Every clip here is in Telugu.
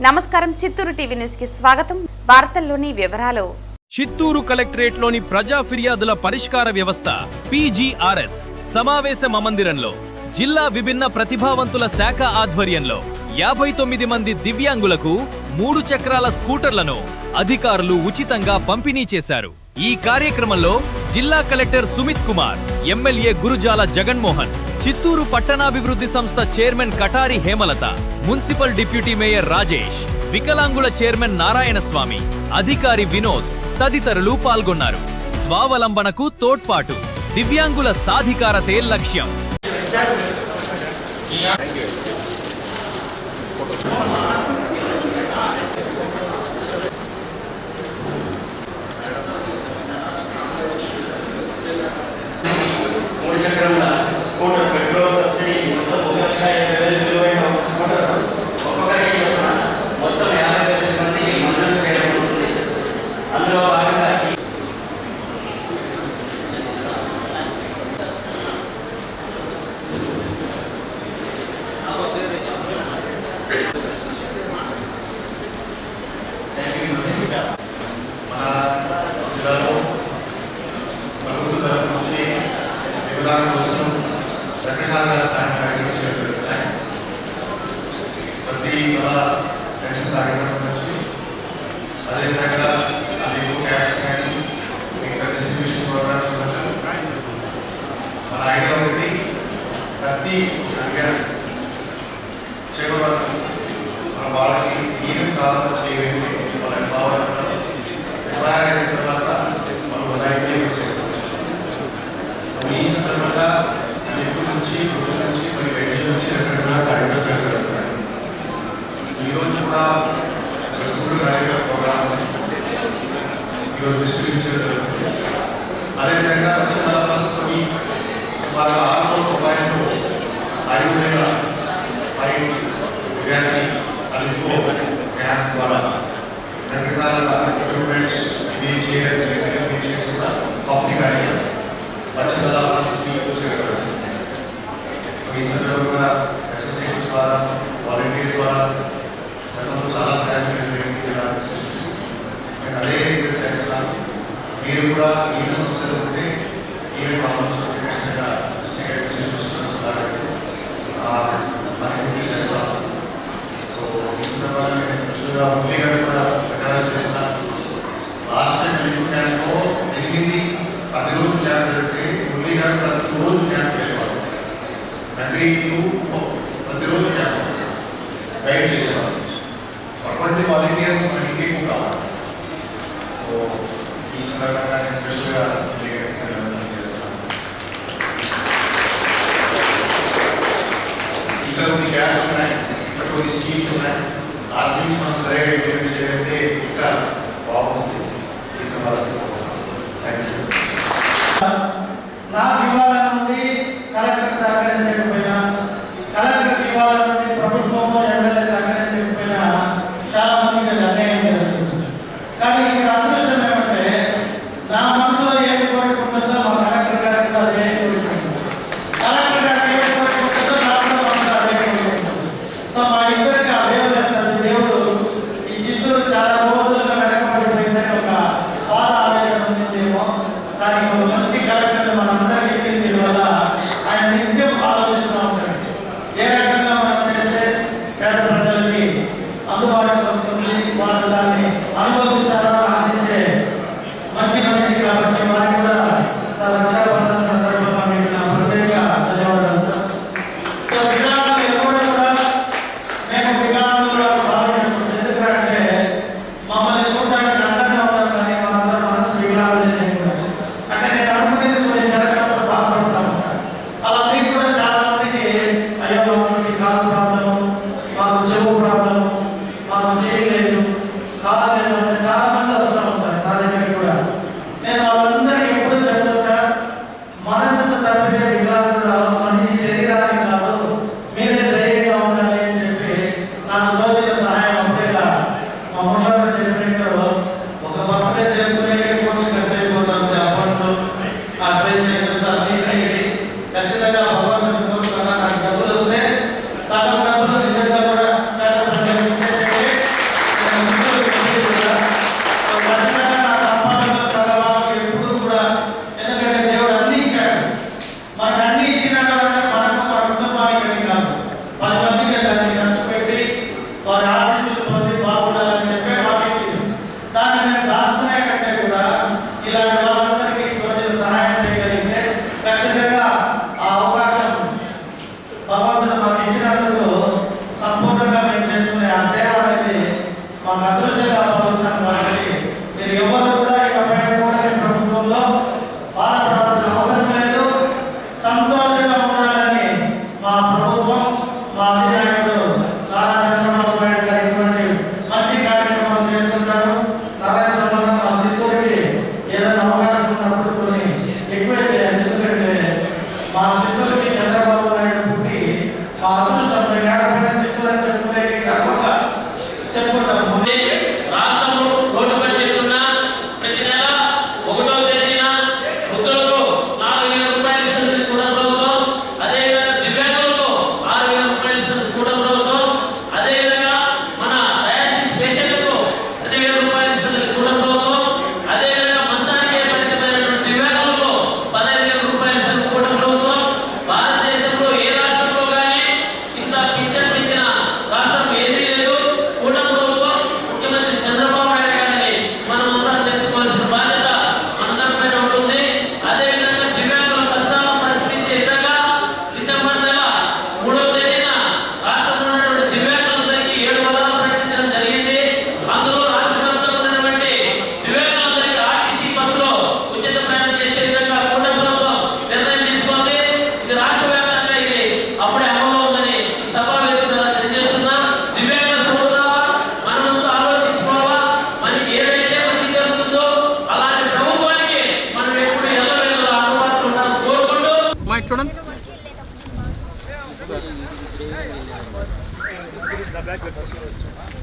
నమస్కారం, చిత్తూరు టీవీ న్యూస్ కి స్వాగతం. వార్తల్లోని వివరాలు. చిత్తూరు కలెక్టరేట్లోని ప్రజా ఫిర్యాదుల పరిష్కార వ్యవస్థ PGRS సమావేశ మందిరంలో జిల్లా విభిన్న ప్రతిభావంతుల శాఖ ఆధ్వర్యంలో 59 మంది దివ్యాంగులకు 3 చక్రాల స్కూటర్లను అధికారులు ఉచితంగా పంపిణీ చేశారు. ఈ కార్యక్రమంలో జిల్లా కలెక్టర్ సుమిత్ కుమార్, ఎమ్మెల్యే గురుజాల జగన్మోహన్, చిత్తూరు పట్టణాభివృద్ధి సంస్థ chairman Katari Hemalatha, municipal deputy mayor Rajesh, వికలాంగుల చైర్మన్ నారాయణస్వామి, అధికారి వినోద్ తదితరులు పాల్గొన్నారు. స్వావలంబనకు తోడ్పాటు, దివ్యాంగుల సాధికారతే లక్ష్యం. అదేవిధంగా వచ్చే ఫస్ట్ సుమారు 6 రూపాయలు 5,000 విద్యార్థి అదితో గ్యాప్ ద్వారా రకరకాల ఎక్విప్మెంట్స్ వీల్ చైర్స్ కూడా పబ్లిక్ అడిగి వచ్చే ఫస్ట్ చేయగలరు. సో ఈ సందర్భంగా అసోసియేషన్స్ ద్వారా వాలంటీర్స్ ద్వారా గతంలో చాలా సహాయం చేయడం నేను అదే రిక్వెస్ట్ చేస్తున్నాను. మీరు కూడా ఈ సంస్థలు ఉంటే ఈవెంట్ ఖచ్చితంగా మనకి చేస్తాను. సో ఈ సందర్భంగా నేను స్పెషల్గా మురళీ గారు కూడా ప్రకారం చేస్తున్నాను. లాస్ట్ టైం రివ్యూ క్యాంప్లో 8-10 రోజులు క్యాంప్ జరిగితే మురళీ గారు ప్రతిరోజు క్యాంప్ వెళ్ళేవాడు. ప్రతిరోజు క్యాంప్ గైడ్ చేసేవాడు. అటువంటి వాలంటీర్స్ మనకి ఎక్కువ కావాలి. సో ఈ సందర్భంగా నేను స్పెషల్గా చేస్తున్నాను. ఇంకా కొన్ని గ్యాప్స్ ఉన్నాయి, ఇంకా కొన్ని స్కీమ్స్ ఉన్నాయి. ఆ స్కీమ్స్ మనం సరిగా ఇంప్లిమెంట్ చేయకపోతే ఇంకా బాగుంటుంది. ఈ సందర్భంగా థ్యాంక్ యూ. నాకు ఇవ్వాలనుంది కలెక్టర్ సహకరించకపోయినా, కలెక్టర్కి ఇవ్వాలనుంది ప్రభుత్వము ఎమ్మెల్యే సహకరించకపోయినా చాలా మందికి అది అన్యాయం జరుగుతుంది. కానీ ఇక్కడ అదృష్టం ఏమంటే నా మనసులో ఏం కోరుకుంటుందో మా కలెక్టర్ గారికి కూడా అదే కోరుకుంటుంది, కలెక్టర్ గారికి ఏం కోరుకుంటుందో నా మనసులో అదే కోరుకుంటుంది. సో మా ఇద్దరికి ఆ దేవుడు ఎంత దేవుడు ఈ చిత్తూరు చాలా రోజులుగా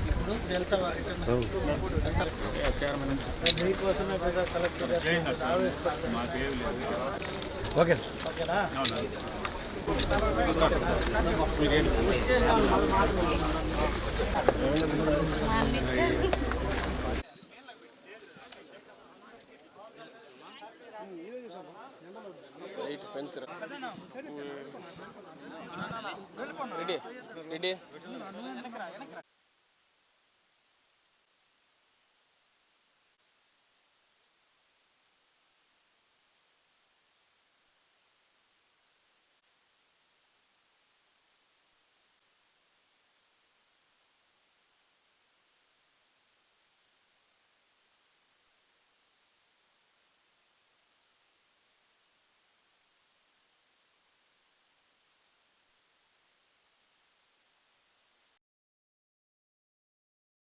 ఇప్పుడు వెళ్తా మీకోసమే కదా కలెక్టర్ ఓకేనా? రెడీ